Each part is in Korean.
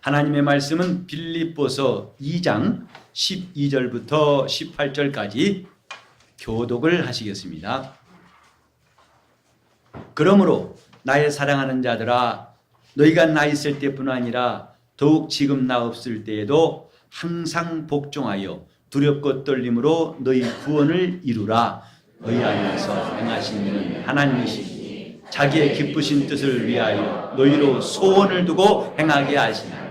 하나님의 말씀은 빌립보서 2장 12절부터 18절까지 교독을 하시겠습니다. 그러므로 나의 사랑하는 자들아, 너희가 나 있을 때뿐 아니라 더욱 지금 나 없을 때에도 항상 복종하여 두렵고 떨림으로 너희 구원을 이루라. 너희 안에서 행하신 이는 하나님이시니 자기의 기쁘신 뜻을 위하여 너희로 소원을 두고 행하게 하시나니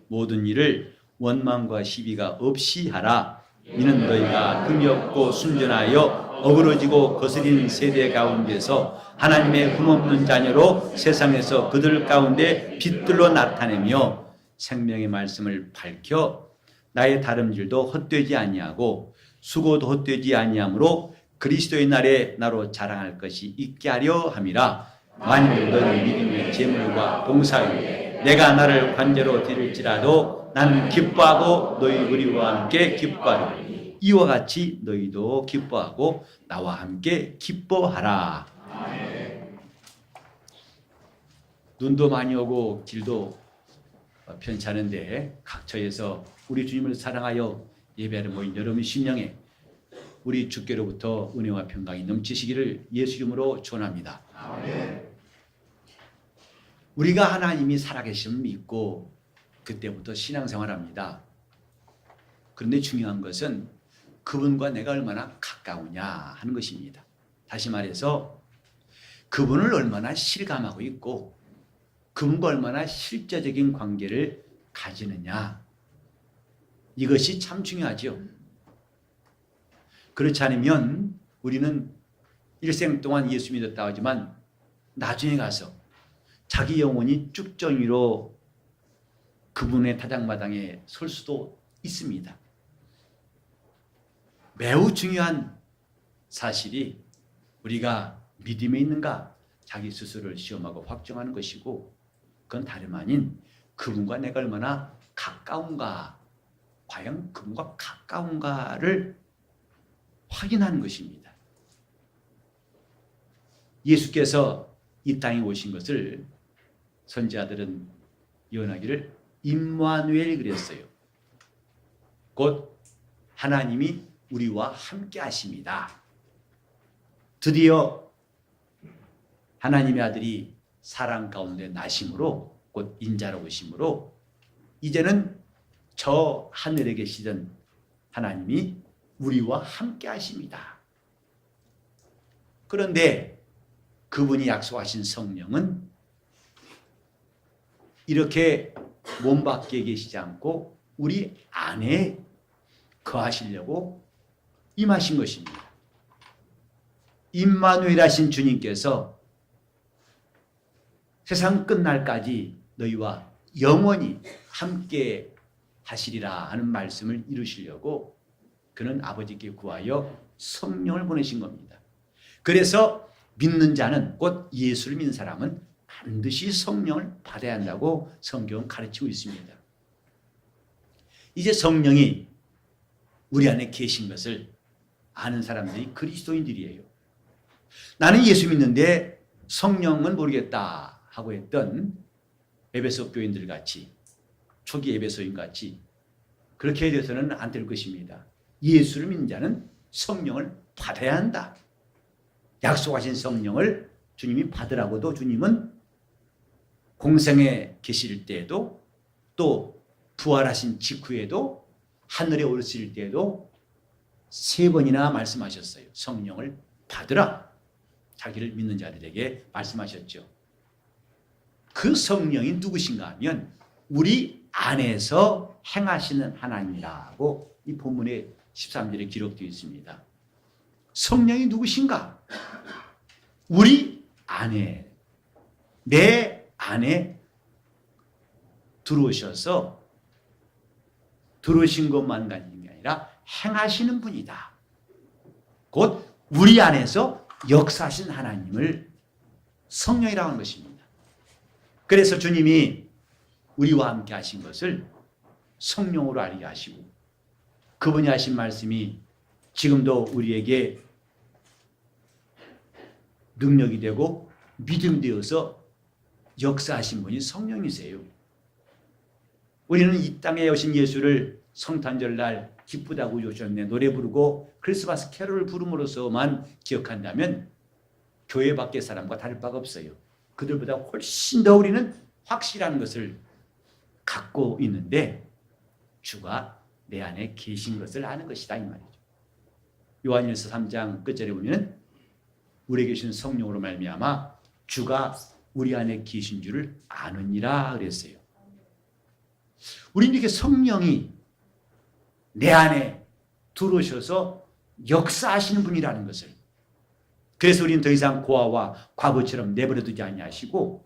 모든 일을 원망과 시비가 없이 하라. 이는 너희가 흠이 없고 순전하여 어그러지고 거스린 세대 가운데서 하나님의 흠없는 자녀로 세상에서 그들 가운데 빛들로 나타내며 생명의 말씀을 밝혀 나의 다름질도 헛되지 아니하고 수고도 헛되지 아니하므로 그리스도의 날에 나로 자랑할 것이 있게 하려 함이라. 만일 너희 믿음의 재물과 봉사위에 내가 나를 관제로 드릴지라도 나는 기뻐하고 너희 우리와 함께 기뻐하리니 이와 같이 너희도 기뻐하고 나와 함께 기뻐하라. 눈도 많이 오고 길도 편찮은데 각처에서 우리 주님을 사랑하여 예배하러 모인 여러분 심령에 우리 주께로부터 은혜와 평강이 넘치시기를 예수 이름으로 축원합니다. 우리가 하나님이 살아계심을 믿고 그때부터 신앙생활합니다. 그런데 중요한 것은 그분과 내가 얼마나 가까우냐 하는 것입니다. 다시 말해서 그분을 얼마나 실감하고 있고 그분과 얼마나 실제적인 관계를 가지느냐, 이것이 참 중요하죠. 그렇지 않으면 우리는 일생 동안 예수 믿었다고 하지만 나중에 가서 자기 영혼이 쭉정이로 그분의 타작마당에 설 수도 있습니다. 매우 중요한 사실이 우리가 믿음에 있는가 자기 스스로를 시험하고 확정하는 것이고, 그건 다름 아닌 그분과 내가 얼마나 가까운가, 과연 그분과 가까운가를 확인하는 것입니다. 예수께서 이 땅에 오신 것을 선지자들은 예언하기를 임마누엘 그랬어요. 곧 하나님이 우리와 함께 하십니다. 드디어 하나님의 아들이 사랑 가운데 나심으로, 곧 인자로 오심으로 이제는 저 하늘에 계시던 하나님이 우리와 함께 하십니다. 그런데 그분이 약속하신 성령은 이렇게 몸 밖에 계시지 않고 우리 안에 거하시려고 임하신 것입니다. 임마누엘 하신 주님께서 세상 끝날까지 너희와 영원히 함께 하시리라 하는 말씀을 이루시려고 그는 아버지께 구하여 성령을 보내신 겁니다. 그래서 믿는 자는, 곧 예수를 믿는 사람은 반드시 성령을 받아야 한다고 성경은 가르치고 있습니다. 이제 성령이 우리 안에 계신 것을 아는 사람들이 그리스도인들이에요. 나는 예수 믿는데 성령은 모르겠다 하고 했던 에베소 교인들 같이, 초기 에베소인 같이 그렇게 돼서는 안 될 것입니다. 예수를 믿는 자는 성령을 받아야 한다. 약속하신 성령을 주님이 받으라고도 주님은 공생에 계실 때에도, 또 부활하신 직후에도, 하늘에 오르실 때에도 3번이나 말씀하셨어요. 성령을 받으라. 자기를 믿는 자들에게 말씀하셨죠. 그 성령이 누구신가 하면 우리 안에서 행하시는 하나님이라고 이 본문의 13절에 기록되어 있습니다. 성령이 누구신가? 우리 안에, 내 안에 들어오셔서 들어오신 것만 가진 게 아니라 행하시는 분이다. 곧 우리 안에서 역사하신 하나님을 성령이라고 하는 것입니다. 그래서 주님이 우리와 함께 하신 것을 성령으로 알게 하시고, 그분이 하신 말씀이 지금도 우리에게 능력이 되고 믿음 되어서 역사하신 분이 성령이세요. 우리는 이 땅에 오신 예수를 성탄절 날 기쁘다고 오셨네 노래 부르고 크리스마스 캐롤을 부름으로써만 기억한다면 교회 밖의 사람과 다를 바가 없어요. 그들보다 훨씬 더 우리는 확실한 것을 갖고 있는데 주가 내 안에 계신 것을 아는 것이다 이 말이죠. 요한일서 3장 끝절에 보면 우리에게 계신 성령으로 말미암아 주가 우리 안에 계신 줄을 아느니라 그랬어요. 우리는 이렇게 성령이 내 안에 들어오셔서 역사하시는 분이라는 것을, 그래서 우리는 더 이상 고아와 과부처럼 내버려두지 아니하시고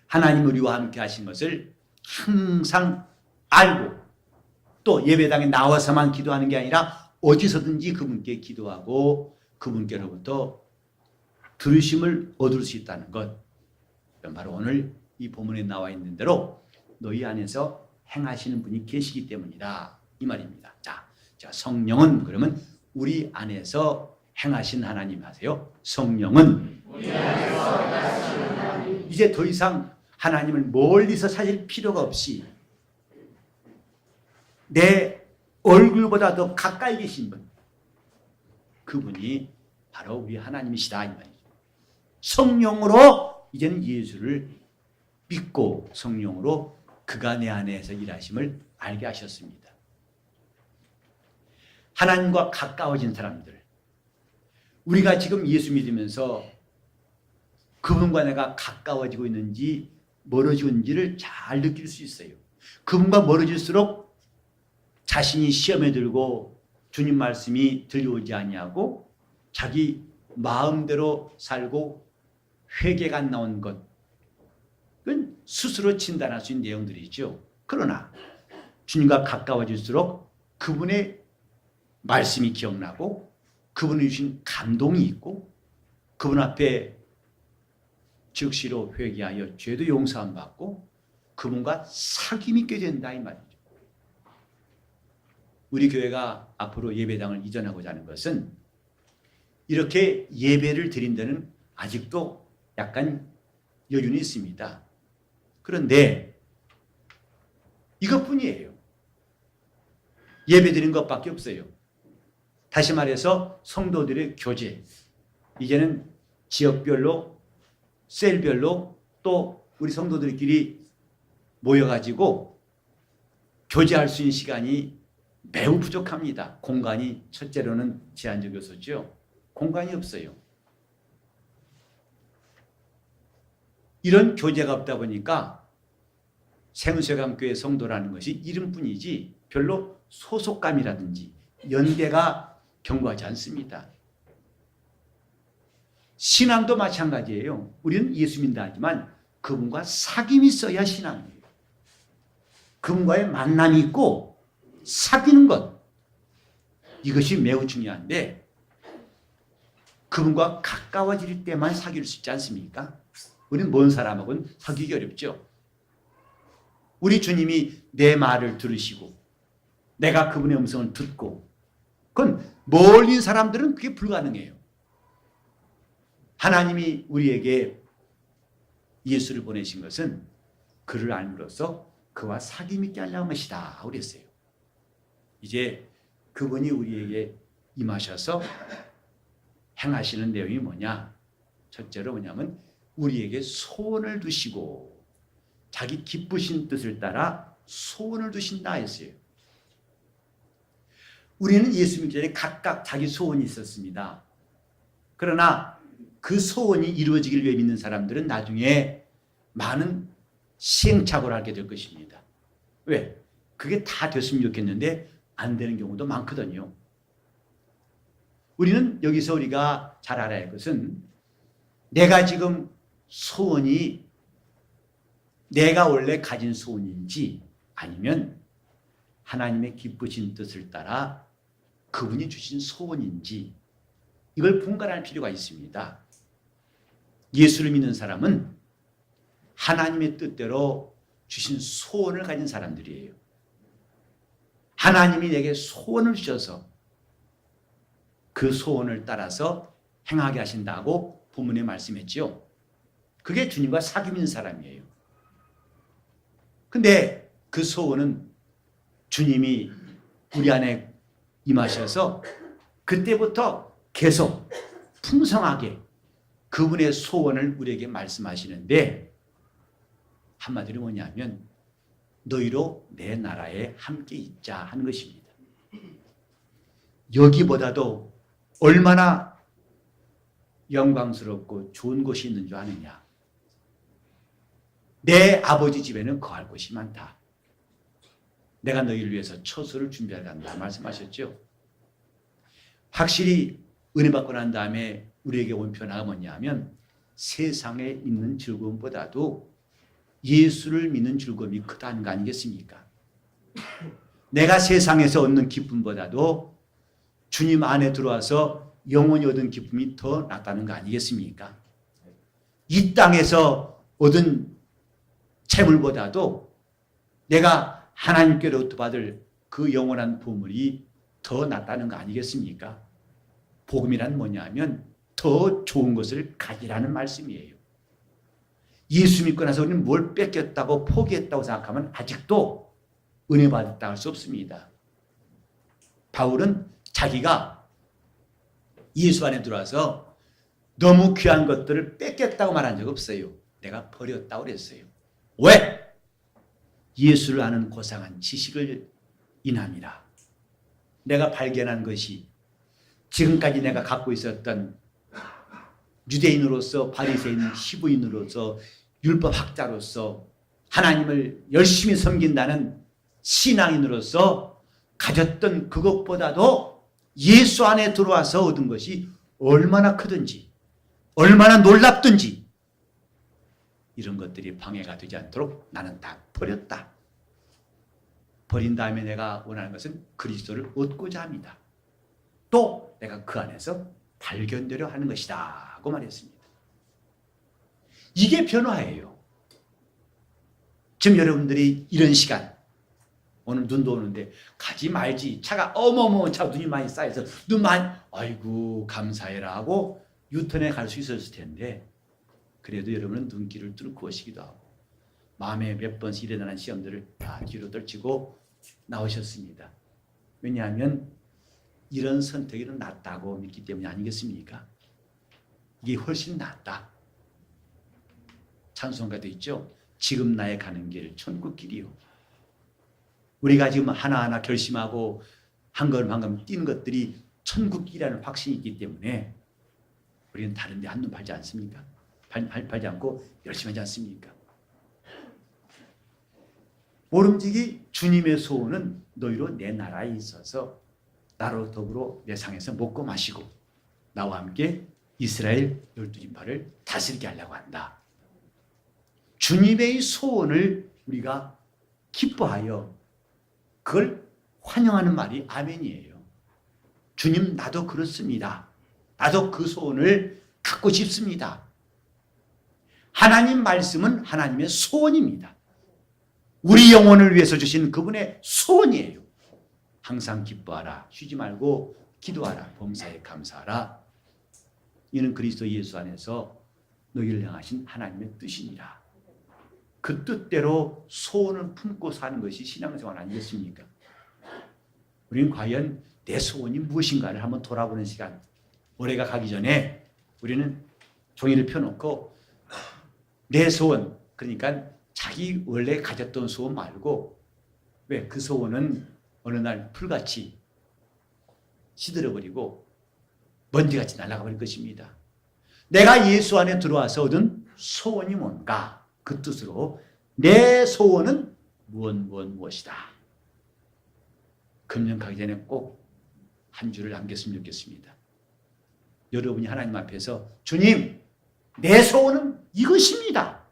하나님 우리와 함께 하신 것을 항상 알고 또 예배당에 나와서만 기도하는 게 아니라 어디서든지 그분께 기도하고 그분께로부터 들으심을 얻을 수 있다는 것, 바로 오늘 이 본문에 나와 있는 대로 너희 안에서 행하시는 분이 계시기 때문이다 이 말입니다. 자, 성령은 그러면 우리 안에서 행하신 하나님 하세요. 성령은 우리 안에서 행하신 하나님. 이제 더 이상 하나님을 멀리서 찾을 필요가 없이 내 얼굴보다 더 가까이 계신 분, 그분이 바로 우리 하나님이시다 이 말이죠. 성령으로 이제는 예수를 믿고 성령으로 그가 내 안에서 일하심을 알게 하셨습니다. 하나님과 가까워진 사람들, 우리가 지금 예수 믿으면서 그분과 내가 가까워지고 있는지 멀어지고 있는지를 잘 느낄 수 있어요. 그분과 멀어질수록 자신이 시험에 들고 주님 말씀이 들려오지 아니하고 자기 마음대로 살고 회개가 안 나온 것, 그건 스스로 진단할 수 있는 내용들이죠. 그러나 주님과 가까워질수록 그분의 말씀이 기억나고 그분이 주신 감동이 있고 그분 앞에 즉시로 회개하여 죄도 용서함 받고 그분과 사귐이 있게 된다 이 말이죠. 우리 교회가 앞으로 예배당을 이전하고자 하는 것은 이렇게 예배를 드린 데는 아직도 약간 여륜이 있습니다. 그런데 이것뿐이에요. 예배 드린 것밖에 없어요. 다시 말해서 성도들의 교제, 이제는 지역별로 셀별로 또 우리 성도들끼리 모여가지고 교제할 수 있는 시간이 매우 부족합니다. 공간이 첫째로는 제한적이었었죠. 공간이 없어요. 이런 교제가 없다 보니까 생수회감교회 성도라는 것이 이름뿐이지 별로 소속감이라든지 연계가 견고하지 않습니다. 신앙도 마찬가지예요. 우리는 예수 믿는다 하지만 그분과 사귐이 있어야 신앙이에요. 그분과의 만남이 있고 사귀는 것, 이것이 매우 중요한데 그분과 가까워질 때만 사귈 수 있지 않습니까? 우리는 먼 사람하고는 사귀기 어렵죠. 우리 주님이 내 말을 들으시고 내가 그분의 음성을 듣고, 그건 멀린 사람들은 그게 불가능해요. 하나님이 우리에게 예수를 보내신 것은 그를 알므로써 그와 사귐 있게 하려는 것이다 그랬어요. 이제 그분이 우리에게 임하셔서 행하시는 내용이 뭐냐? 첫째로 뭐냐면 우리에게 소원을 두시고 자기 기쁘신 뜻을 따라 소원을 두신다 했어요. 우리는 예수 믿기 전에 각각 자기 소원이 있었습니다. 그러나 그 소원이 이루어지기를 위해 믿는 사람들은 나중에 많은 시행착오를 하게 될 것입니다. 왜? 그게 다 됐으면 좋겠는데 안 되는 경우도 많거든요. 우리는 여기서 우리가 잘 알아야 할 것은 내가 지금 소원이 내가 원래 가진 소원인지 아니면 하나님의 기쁘신 뜻을 따라 그분이 주신 소원인지 이걸 분간할 필요가 있습니다. 예수를 믿는 사람은 하나님의 뜻대로 주신 소원을 가진 사람들이에요. 하나님이 내게 소원을 주셔서 그 소원을 따라서 행하게 하신다고 본문에 말씀했지요. 그게 주님과 사귐 있는 사람이에요. 근데 그 소원은 주님이 우리 안에 임하셔서 그때부터 계속 풍성하게 그분의 소원을 우리에게 말씀하시는데, 한마디로 뭐냐면 너희로 내 나라에 함께 있자 하는 것입니다. 여기보다도 얼마나 영광스럽고 좋은 곳이 있는 줄 아느냐. 내 아버지 집에는 거할 곳이 많다. 내가 너희를 위해서 처소를 준비하러 간다 말씀하셨죠. 확실히 은혜 받고 난 다음에 우리에게 온 변화가 뭐냐면 세상에 있는 즐거움보다도 예수를 믿는 즐거움이 크다는 거 아니겠습니까? 내가 세상에서 얻는 기쁨보다도 주님 안에 들어와서 영원히 얻은 기쁨이 더 낫다는 거 아니겠습니까? 이 땅에서 얻은 재물보다도 내가 하나님께로부터 받을 그 영원한 보물이 더 낫다는 거 아니겠습니까? 복음이란 뭐냐면 더 좋은 것을 가지라는 말씀이에요. 예수 믿고 나서 우리는 뭘 뺏겼다고 포기했다고 생각하면 아직도 은혜 받았다 할 수 없습니다. 바울은 자기가 예수 안에 들어와서 너무 귀한 것들을 뺏겼다고 말한 적 없어요. 내가 버렸다고 그랬어요. 왜? 예수를 아는 고상한 지식을 인함이라. 내가 발견한 것이 지금까지 내가 갖고 있었던 유대인으로서 바리새인 시부인으로서 율법학자로서 하나님을 열심히 섬긴다는 신앙인으로서 가졌던 그것보다도 예수 안에 들어와서 얻은 것이 얼마나 크든지 얼마나 놀랍든지 이런 것들이 방해가 되지 않도록 나는 다 버렸다. 버린 다음에 내가 원하는 것은 그리스도를 얻고자 합니다. 또 내가 그 안에서 발견되려 하는 것이다 고 말했습니다. 이게 변화예요. 지금 여러분들이 이런 시간, 오늘 눈도 오는데 가지 말지, 차가 어머머 차 눈이 많이 쌓여서 눈 많이, 아이고 감사해라 하고 유턴에 갈 수 있었을 텐데, 그래도 여러분은 눈길을 뚫고 오시기도 하고 마음에 몇 번씩 일어나는 시험들을 다 뒤로 떨치고 나오셨습니다. 왜냐하면 이런 선택이 낫다고 믿기 때문이 아니겠습니까? 이게 훨씬 낫다. 찬송가도 있죠. 지금 나의 가는 길 천국길이요. 우리가 지금 하나하나 결심하고 한 걸음 한 걸음 뛰는 것들이 천국길이라는 확신이 있기 때문에 우리는 다른 데 한눈 팔지 않습니까? 팔지 않고 열심히 하지 않습니까? 모름지기 주님의 소원은 너희로 내 나라에 있어서 나로 더불어 내 상에서 먹고 마시고 나와 함께 이스라엘 12지파를 다스리게 하려고 한다. 주님의 소원을 우리가 기뻐하여 그걸 환영하는 말이 아멘이에요. 주님, 나도 그렇습니다. 나도 그 소원을 갖고 싶습니다. 하나님 말씀은 하나님의 소원입니다. 우리 영혼을 위해서 주신 그분의 소원이에요. 항상 기뻐하라. 쉬지 말고 기도하라. 범사에 감사하라. 이는 그리스도 예수 안에서 너희를 향하신 하나님의 뜻이니라. 그 뜻대로 소원을 품고 사는 것이 신앙생활 아니겠습니까? 우리는 과연 내 소원이 무엇인가를 한번 돌아보는 시간, 올해가 가기 전에 우리는 종이를 펴놓고 내 소원, 그러니까 자기 원래 가졌던 소원 말고, 왜 그 소원은 어느 날 풀같이 시들어버리고 먼지같이 날아가 버릴 것입니다. 내가 예수 안에 들어와서 얻은 소원이 뭔가, 그 뜻으로 내 소원은 무엇이다. 금년 가기 전에 꼭 한 줄을 남겼으면 좋겠습니다. 여러분이 하나님 앞에서 주님, 내 소원은 이것입니다.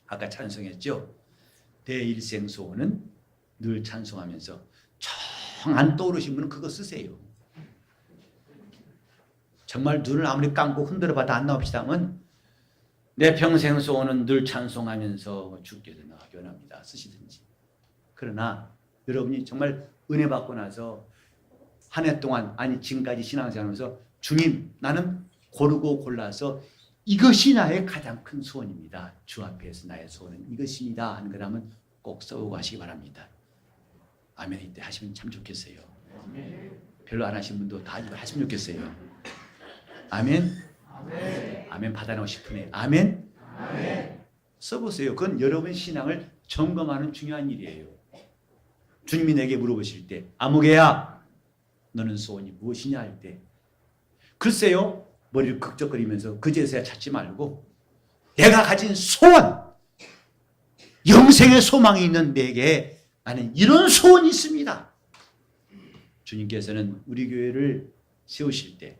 아까 찬송했죠. 내 일생 소원은 늘 찬송하면서 정 안 떠오르신 분은 그거 쓰세요. 정말 눈을 아무리 감고 흔들어 봐도 안 나옵시다 하면 내 평생 소원은 늘 찬송하면서 죽게 되나가기 원합니다. 쓰시든지. 그러나 여러분이 정말 은혜 받고 나서 한 해 동안, 아니 지금까지 신앙생활하면서 주님, 나는 고르고 골라서 이것이 나의 가장 큰 소원입니다. 주 앞에서 나의 소원은 이것입니다 하는 거라면 꼭 써오고 하시기 바랍니다. 아멘. 이때 하시면 참 좋겠어요. 별로 안 하신 분도 다 이거 하시면 좋겠어요. 아멘. 아멘 받아내고 싶으네. 아멘. 써보세요. 그건 여러분의 신앙을 점검하는 중요한 일이에요. 주님이 내게 물어보실 때 아무개야 너는 소원이 무엇이냐 할 때 글쎄요 머리를 극적거리면서 그제서야 찾지 말고 내가 가진 소원 영생의 소망이 있는 내게 나는 이런 소원이 있습니다. 주님께서는 우리 교회를 세우실 때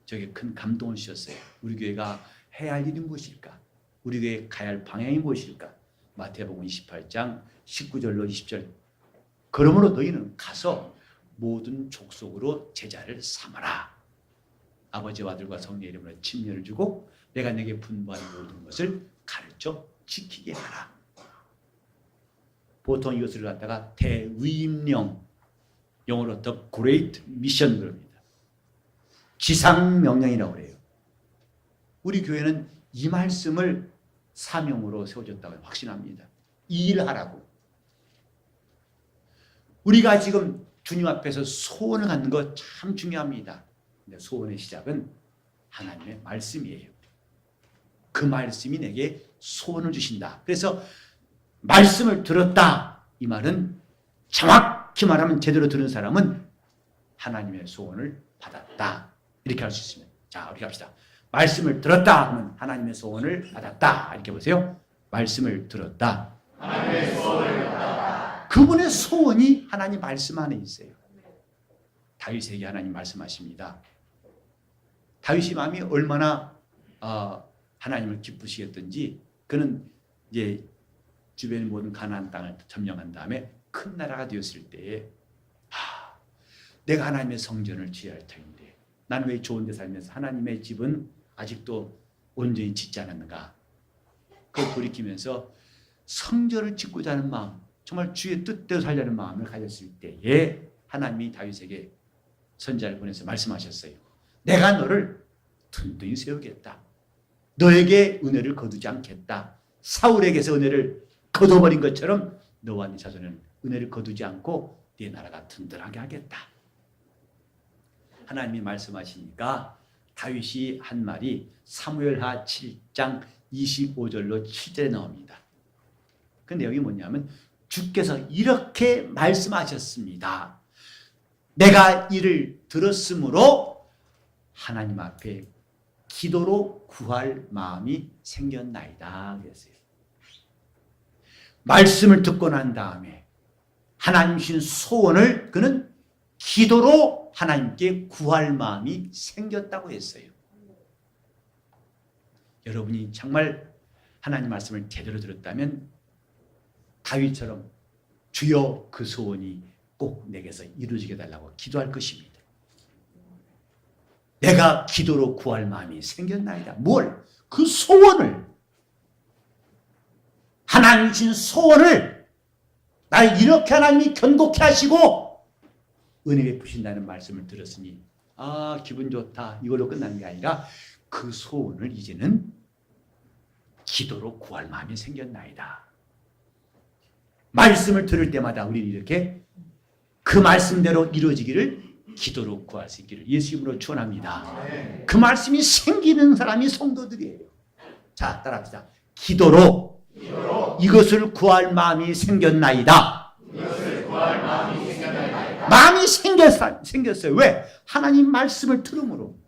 저게 큰 감동을 주셨어요. 우리 교회가 해야 할 일이 무엇일까? 우리 교회 가야 할 방향이 무엇일까? 마태복음 28장 19절로 20절 그러므로 너희는 가서 모든 족속으로 제자를 삼아라. 아버지와 아들과 성령의 이름으로 침례를 주고 내가 내게 분부한 모든 것을 가르쳐 지키게 하라. 보통 이것을 갖다가 대위임령 영어로 The Great Mission 그럽니다. 지상명령이라고 그래요. 우리 교회는 이 말씀을 사명으로 세워졌다고 확신합니다. 이 일을 하라고. 우리가 지금 주님 앞에서 소원을 갖는 거 참 중요합니다. 근데 소원의 시작은 하나님의 말씀이에요. 그 말씀이 내게 소원을 주신다. 그래서 말씀을 들었다. 이 말은 정확히 말하면 제대로 들은 사람은 하나님의 소원을 받았다. 이렇게 할 수 있습니다. 자, 우리 갑시다. 말씀을 들었다 하면 하나님의 소원을 받았다. 이렇게 보세요. 말씀을 들었다. 하나님의 소원을 받았다. 그분의 소원이 하나님 말씀 안에 있어요. 다윗에게 하나님 말씀하십니다. 다윗의 마음이 얼마나 하나님을 기쁘시겠던지 그는 이제 주변의 모든 가나안 땅을 점령한 다음에 큰 나라가 되었을 때에 내가 하나님의 성전을 지어야 할 터인데 나는 왜 좋은 데 살면서 하나님의 집은 아직도 온전히 짓지 않았는가? 그걸 돌이키면서 성전을 짓고자 하는 마음, 정말 주의 뜻대로 살려는 마음을 가졌을 때에 하나님이 다윗에게 선지자를 보내서 말씀하셨어요. 내가 너를 튼튼히 세우겠다. 너에게 은혜를 거두지 않겠다. 사울에게서 은혜를 거둬버린 것처럼 너와 네 자손은 은혜를 거두지 않고 네 나라가 튼튼하게 하겠다. 하나님이 말씀하시니까 다윗이 한 말이 사무엘하 7장 25절로 7절에 나옵니다. 그 내용이 뭐냐면 주께서 이렇게 말씀하셨습니다. 내가 이를 들었으므로 하나님 앞에 기도로 구할 마음이 생겼나이다 그랬어요. 말씀을 듣고 난 다음에 하나님 주신 소원을 그는 기도로 하나님께 구할 마음이 생겼다고 했어요. 여러분이 정말 하나님 말씀을 제대로 들었다면 다윗처럼 주여 그 소원이 꼭 내게서 이루어지게 달라고 기도할 것입니다. 내가 기도로 구할 마음이 생겼나이다. 뭘? 그 소원을 하나님 주신 소원을 날 이렇게 하나님이 견고케 하시고 은혜 베푸신다는 말씀을 들었으니 기분 좋다 이걸로 끝나는 게 아니라 그 소원을 이제는 기도로 구할 마음이 생겼나이다. 말씀을 들을 때마다 우리는 이렇게 그 말씀대로 이루어지기를 기도로 구할 수 있기를 예수 이름으로 축원합니다. 그 말씀이 생기는 사람이 성도들이에요. 자, 따라합시다. 기도로 이것을 구할 마음이 생겼나이다. 마음이 생겼어요. 왜? 하나님 말씀을 들음으로.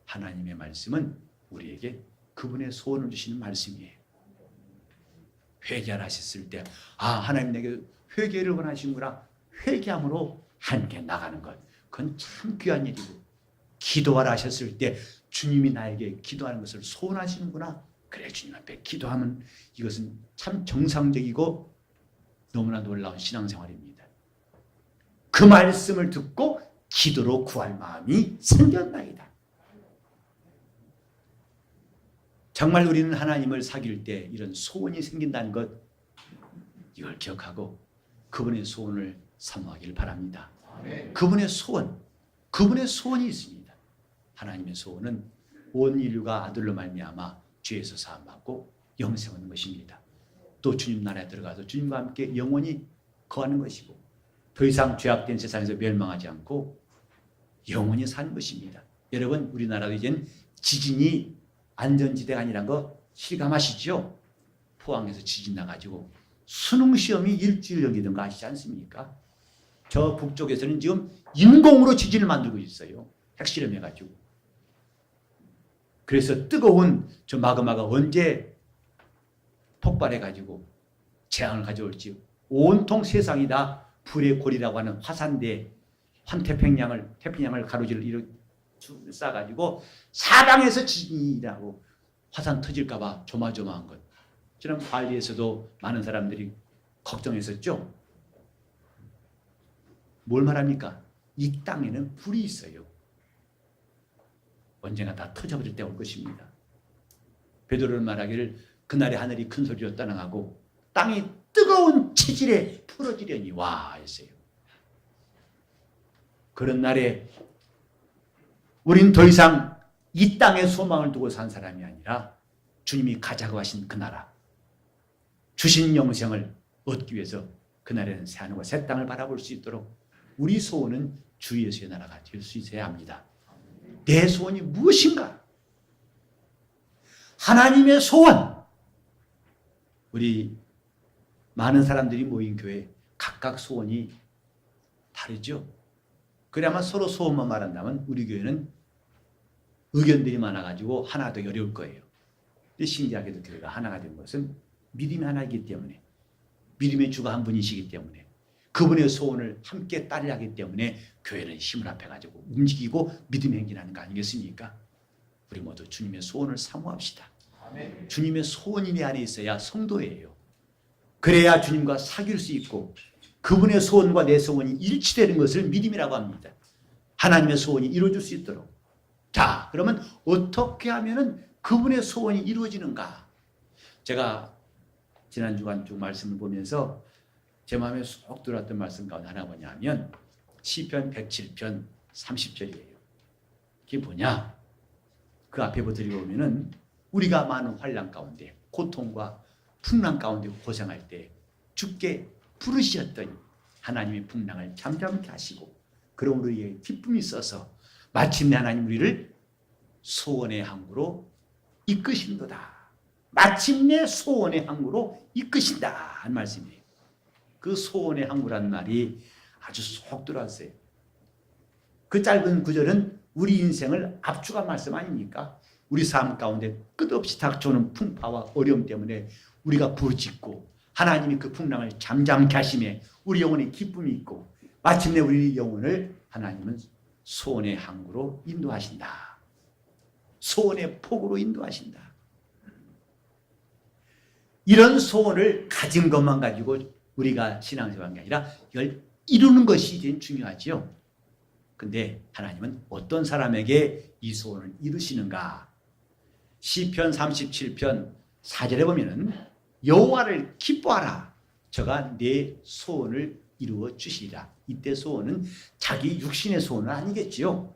하나님의 말씀은 우리에게 그분의 소원을 주시는 말씀이에요. 회개를 하셨을 때 하나님 내게 회개를 원하시는구나. 회개함으로 하나님께 나가는 것. 그건 참 귀한 일이고 기도하라 하셨을 때 주님이 나에게 기도하는 것을 소원하시는구나. 그래 주님 앞에 기도하면 이것은 참 정상적이고 너무나 놀라운 신앙생활입니다. 그 말씀을 듣고 기도로 구할 마음이 생겼나이다. 정말 우리는 하나님을 사귈 때 이런 소원이 생긴다는 것 이걸 기억하고 그분의 소원을 사모하기를 바랍니다. 그분의 소원이 있습니다. 하나님의 소원은 온 인류가 아들로 말미암아 죄에서 사함받고 영생 얻는 것입니다. 또 주님 나라에 들어가서 주님과 함께 영원히 거하는 것이고 더 이상 죄악된 세상에서 멸망하지 않고 영원히 사는 것입니다. 여러분 우리나라도 이젠 지진이 안전지대가 아니란 거 실감하시죠? 포항에서 지진 나가지고 수능 시험이 일주일 연기된 거 아시지 않습니까? 저 북쪽에서는 지금 인공으로 지진을 만들고 있어요. 핵실험 해가지고. 그래서 뜨거운 저 마그마가 언제 폭발해가지고 재앙을 가져올지 온통 세상이 다 불의 골이라고 하는 화산대 태평양을 가로지를 싸가지고 사방에서 지진이라고 화산 터질까봐 조마조마한 것. 저는 발리에서도 많은 사람들이 걱정했었죠. 뭘 말합니까? 이 땅에는 불이 있어요. 언젠가 다 터져버릴 때 올 것입니다. 베드로는 말하기를 그날의 하늘이 큰 소리로 떠나가고 땅이 뜨거운 체질에 풀어지려니 와 했어요. 그런 날에 우린 더 이상 이 땅에 소망을 두고 산 사람이 아니라 주님이 가자고 하신 그 나라, 주신 영생을 얻기 위해서 그날에는 새하늘과 새 땅을 바라볼 수 있도록 우리 소원은 주 예수의 나라가 될 수 있어야 합니다. 내 소원이 무엇인가? 하나님의 소원. 우리 많은 사람들이 모인 교회 각각 소원이 다르죠. 그래야만 서로 소원만 말한다면 우리 교회는 의견들이 많아가지고 하나 더 어려울 거예요. 근데 신기하게도 교회가 하나가 된 것은 믿음이 하나이기 때문에, 믿음의 주가 한 분이시기 때문에, 그분의 소원을 함께 따르기 때문에 교회는 힘을 합해가지고 움직이고 믿음의 행진하는 거 아니겠습니까? 우리 모두 주님의 소원을 사모합시다. 아멘. 주님의 소원이 내 안에 있어야 성도예요. 그래야 주님과 사귈 수 있고 그분의 소원과 내 소원이 일치되는 것을 믿음이라고 합니다. 하나님의 소원이 이루어질 수 있도록. 자, 그러면 어떻게 하면은 그분의 소원이 이루어지는가? 제가 지난 주간 쭉 말씀을 보면서 제 마음에 쏙 들어왔던 말씀 가운데 하나가 뭐냐면 시편 107편 30절이에요. 그게 뭐냐? 그 앞에부터 읽어보면은 우리가 많은 환난 가운데 고통과 풍랑 가운데 고생할 때 주께 부르셨더니 하나님의 풍랑을 잠잠케 하시고 그러므로 우리에게 기쁨이 있어서 마침내 하나님 우리를 소원의 항구로 이끄신도다. 마침내 소원의 항구로 이끄신다 하는 말씀이에요. 그 소원의 항구라는 말이 아주 쏙 들어왔어요. 그 짧은 구절은 우리 인생을 압축한 말씀 아닙니까? 우리 삶 가운데 끝없이 닥쳐오는 풍파와 어려움 때문에 우리가 부르짖고 하나님이 그 풍랑을 잠잠케 하심에 우리 영혼에 기쁨이 있고 마침내 우리 영혼을 하나님은 소원의 항구로 인도하신다. 소원의 폭으로 인도하신다. 이런 소원을 가진 것만 가지고 우리가 신앙생활한 게 아니라 이걸 이루는 것이 제일 중요하지요. 근데 하나님은 어떤 사람에게 이 소원을 이루시는가? 시편 37편 4절에 보면은 여호와를 기뻐하라. 저가 내 소원을 이루어 주시리라. 이때 소원은 자기 육신의 소원은 아니겠지요.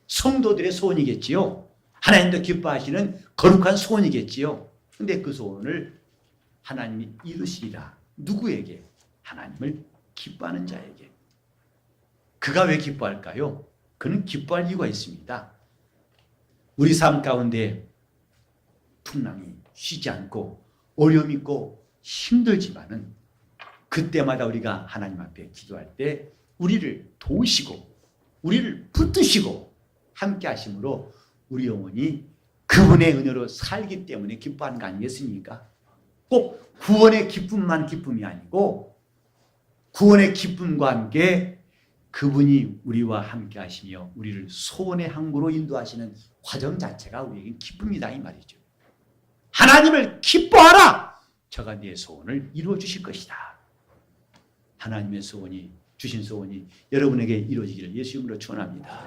성도들의 소원이겠지요. 하나님도 기뻐하시는 거룩한 소원이겠지요. 근데 그 소원을 하나님이 이루시리라. 누구에게? 하나님을 기뻐하는 자에게. 그가 왜 기뻐할까요? 그는 기뻐할 이유가 있습니다. 우리 삶 가운데 풍랑이 쉬지 않고 어려움 있고 힘들지만은 그때마다 우리가 하나님 앞에 기도할 때 우리를 도우시고 우리를 붙드시고 함께 하심으로 우리 영혼이 그분의 은혜로 살기 때문에 기뻐하는 거 아니겠습니까? 꼭 구원의 기쁨만 기쁨이 아니고 구원의 기쁨과 함께 그분이 우리와 함께 하시며 우리를 소원의 항구로 인도하시는 과정 자체가 우리에게 기쁨이다 이 말이죠. 하나님을 기뻐하라. 저가 네 소원을 이루어 주실 것이다. 하나님의 소원이 주신 소원이 여러분에게 이루어지기를 예수 이름으로 축원합니다.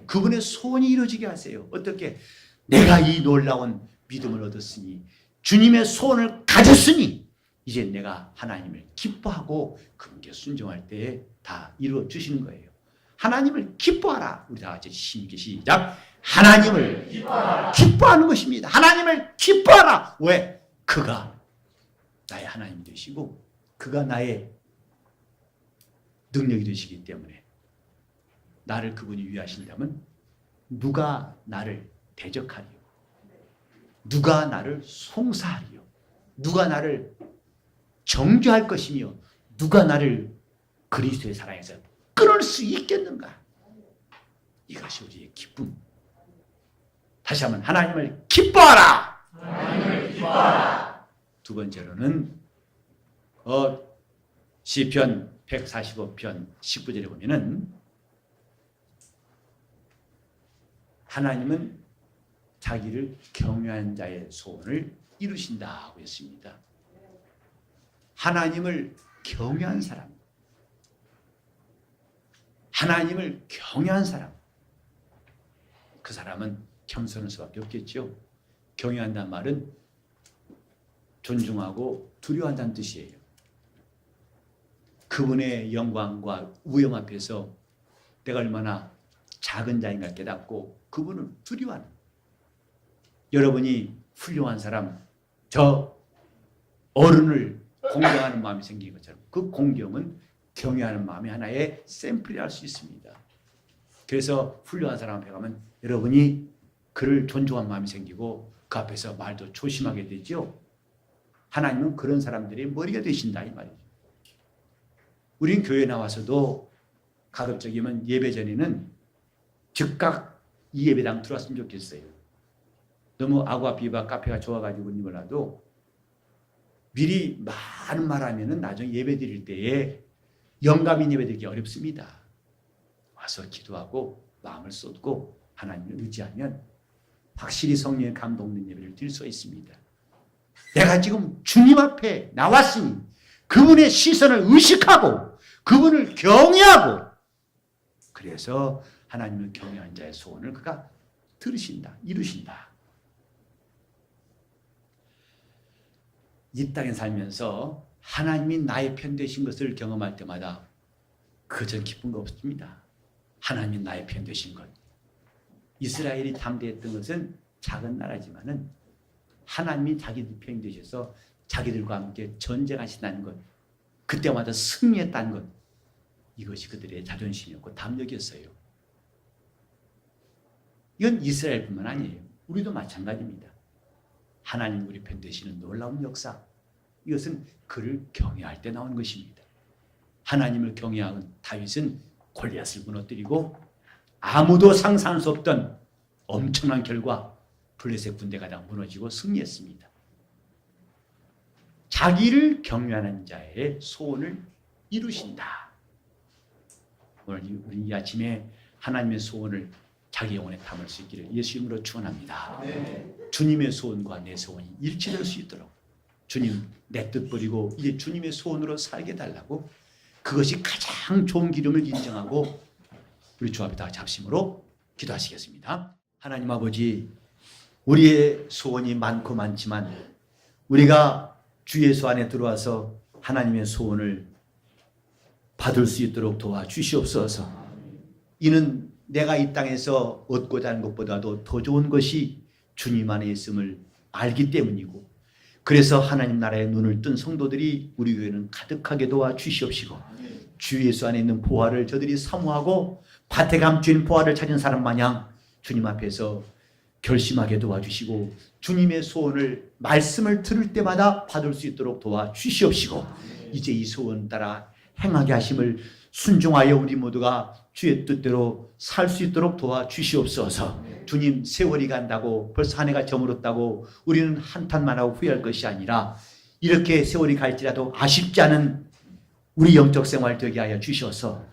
그분의 소원이 이루어지게 하세요. 어떻게? 내가 이 놀라운 믿음을 얻었으니 주님의 소원을 가졌으니 이제 내가 하나님을 기뻐하고 그분께 순종할 때에 다 이루어 주시는 거예요. 하나님을 기뻐하라. 우리 다 같이 시작. 하나님을 기뻐하는 것입니다. 하나님을 기뻐하라. 왜? 그가 나의 하나님 되시고 그가 나의 능력이 되시기 때문에 나를 그분이 위하신다면 누가 나를 대적하리요? 누가 나를 송사하리요? 누가 나를 정죄할 것이며 누가 나를 그리스도의 사랑에서 끊을 수 있겠는가? 이것이 우리의 기쁨. 다시 한번 하나님을 기뻐하라. 하나님을 기뻐하라. 두 번째로는 시편 145편 19절에 보면은 하나님은 자기를 경외한 자의 소원을 이루신다고 했습니다. 하나님을 경외한 사람, 하나님을 경외한 사람, 그 사람은 겸손할 수밖에 없겠죠. 경외한다는 말은 존중하고 두려워한다는 뜻이에요. 그분의 영광과 우영 앞에서 내가 얼마나 작은 자인가 깨닫고 그분을 두려워하는, 여러분이 훌륭한 사람, 저 어른을 공경하는 마음이 생긴 것처럼 그 공경은 경외하는 마음의 하나의 샘플이라 할 수 있습니다. 그래서 훌륭한 사람 앞에 가면 여러분이 그를 존중한 마음이 생기고 그 앞에서 말도 조심하게 되죠. 하나님은 그런 사람들이 머리가 되신다 이 말이죠. 우린 교회 나와서도 가급적이면 예배 전에는 즉각 이 예배당 들어왔으면 좋겠어요. 너무 아구아 비바 카페가 좋아가지고는 몰라도 미리 많은 말하면은 나중에 예배 드릴 때에 영감 예배 드리기 어렵습니다. 와서 기도하고 마음을 쏟고 하나님을 의지하면 확실히 성령의 감동 있는 예배를 드릴 수 있습니다. 내가 지금 주님 앞에 나왔으니 그분의 시선을 의식하고 그분을 경외하고, 그래서 하나님을 경외한 자의 소원을 그가 들으신다, 이루신다. 이 땅에 살면서 하나님이 나의 편 되신 것을 경험할 때마다 그저 기쁜 거 없습니다. 하나님이 나의 편 되신 것. 이스라엘이 담대했던 것은 작은 나라지만은 하나님이 자기들 편이 되셔서 자기들과 함께 전쟁하신다는 것, 그때마다 승리했다는 것, 이것이 그들의 자존심이었고 담력이었어요. 이건 이스라엘뿐만 아니에요. 우리도 마찬가지입니다. 하나님 우리 편 되시는 놀라운 역사, 이것은 그를 경외할 때 나온 것입니다. 하나님을 경외한 다윗은 골리앗을 무너뜨리고 아무도 상상할 수 없던 엄청난 결과, 블레셋 군대가 다 무너지고 승리했습니다. 자기를 경외하는 자의 소원을 이루신다. 오늘 우리 이 아침에 하나님의 소원을 자기 영혼에 담을 수 있기를 예수 이름으로 축원합니다. 주님의 소원과 내 소원이 일치될 수 있도록, 주님 내 뜻 버리고 이제 주님의 소원으로 살게 달라고, 그것이 가장 좋은 기름을 인정하고 우리 주 앞에 다 잡심으로 기도하시겠습니다. 하나님 아버지, 우리의 소원이 많고 많지만 우리가 주 예수 안에 들어와서 하나님의 소원을 받을 수 있도록 도와주시옵소서. 이는 내가 이 땅에서 얻고자 하는 것보다도 더 좋은 것이 주님 안에 있음을 알기 때문이고, 그래서 하나님 나라의 눈을 뜬 성도들이 우리 교회는 가득하게 도와주시옵시고, 주 예수 안에 있는 보화를 저들이 사모하고 밭에 감추인 보화를 찾은 사람 마냥 주님 앞에서 결심하게 도와주시고, 주님의 소원을 말씀을 들을 때마다 받을 수 있도록 도와주시옵시고, 이제 이 소원 따라 행하게 하심을 순종하여 우리 모두가 주의 뜻대로 살 수 있도록 도와주시옵소서. 주님, 세월이 간다고 벌써 한 해가 저물었다고 우리는 한탄만 하고 후회할 것이 아니라, 이렇게 세월이 갈지라도 아쉽지 않은 우리 영적 생활 되게 하여 주셔서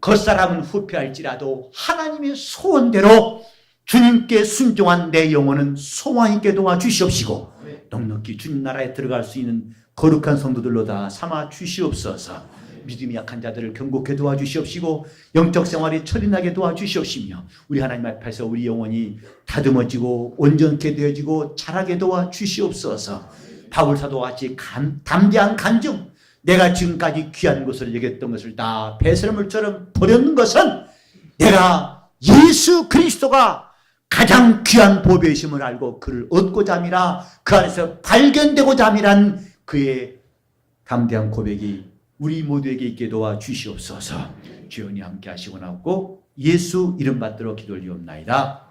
겉사람은 후패할지라도 하나님의 소원대로 주님께 순종한 내 영혼은 소망 있게 도와주시옵시고, 넉넉히 주님 나라에 들어갈 수 있는 거룩한 성도들로 다 삼아 주시옵소서. 믿음이 약한 자들을 경고케 도와주시옵시고, 영적 생활이 철인하게 도와주시옵시며, 우리 하나님 앞에서 우리 영혼이 다듬어지고 온전케 되어지고 자라게 도와주시옵소서. 바울 사도와 같이 담대한 간증, 내가 지금까지 귀한 것을 여겼던 것을 다 배설물처럼 버렸는 것은 내가 예수 그리스도가 가장 귀한 보배심을 알고 그를 얻고자 함이라, 그 안에서 발견되고자 함이란 그의 담대한 고백이 우리 모두에게 있게 도와 주시옵소서. 주연이 함께 하시고 나옵고 예수 이름 받들어 기도 올리옵나이다.